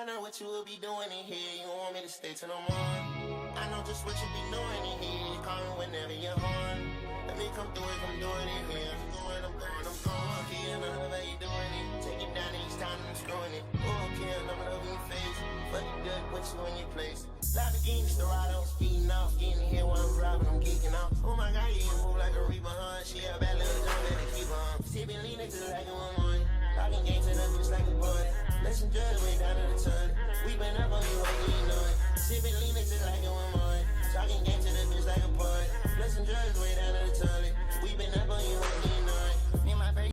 I know what you will be doing in here. You want me to stay till the morning. I know just what you be doing in here. You call me whenever you're on. Let me come through if I'm doing it here. I'm going, I'm going, I'm going. Feel another way you doing it. Take it down each time I'm screwing it. Oh, okay, I'm over your face. Fuck it good, put you in your place. Lamborghini Storado, speeding off. Getting here while I'm driving, I'm geeking out. Oh my god, yeah, move like a Reaper, huh? She a bad little jump, better keep on. Sipping lean into like a one. Locking games in up just like a boy. Let some drugs way down to the ton.